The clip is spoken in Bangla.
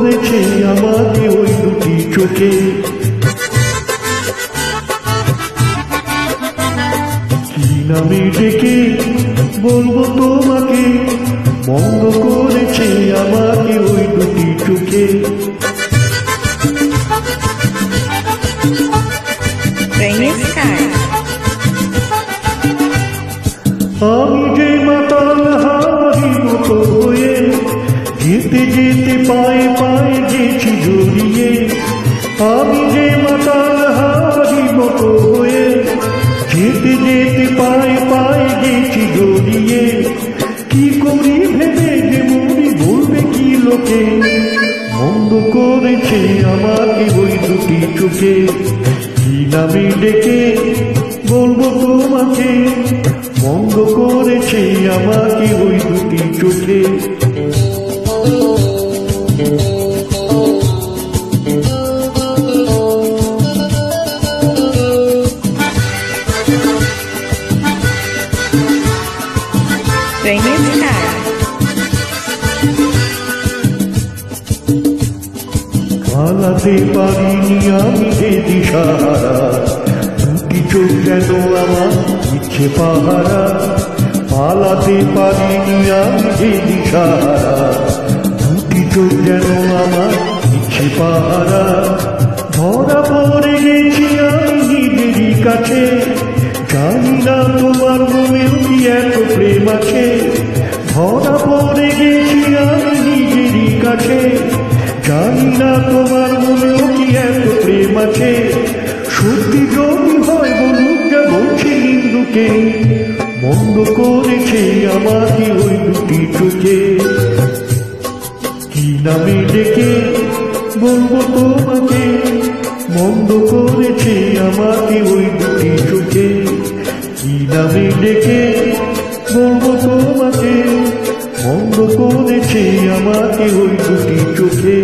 করেছে আমাকে ওই দুটি চোখে। কি নামে ডেকে বলবো তোমাকে, মন্দ করেছে আমাকে ওই দুটি চোখে। আমি যে মাতাল হাওয়ার মতো হয়ে যেতে যেতে পায়ে পায়ে গেছি জড়িয়ে। আমি যে মাতাল হাওয়ার মতো হয়ে যেতে যেতে পায়ে পায়ে গেছি জড়িয়ে। কি করি ভেবে যে মরি বলবে কি লোকে, মন্দ করেছে আমাকে ওই দুটি চোখে। কি নামে ডেকে বলবো তোমাকে, মন্দ করেছে আমাকে ওই দুটি চোখে। পালাতে পারিনি আমি যে দিশাহারা, দুটি চোখ যেন আমার ইচ্ছে পাহারা। পালাতে পারিনি আমি যে দিশাহারা, দুটি চোখ যেন আমার ইচ্ছে পাহারা। ধরা পড়ে গেছি আমি নিজেরই কাছে, জানি না তোমার মনেও কি এত প্রেম আছে। ধরা পড়ে গেছি আমি নিজেরই কাছে, জানি না তোমার মনেও কি এত প্রেম আছে। সত্যি যদি হয় বলুক যা বলছি নিন্দুকে, মন্দ করেছে আমাকে ওই দুটি চোখে। কি নামে ডেকে বলবো তোমাকে, মন্দ করেছে আমাকে ওই দুটি চোখে। কি নামে ডেকে বলবো তোমাকে, মন্দ করেছে আমাকে ওই দুটি চোখে।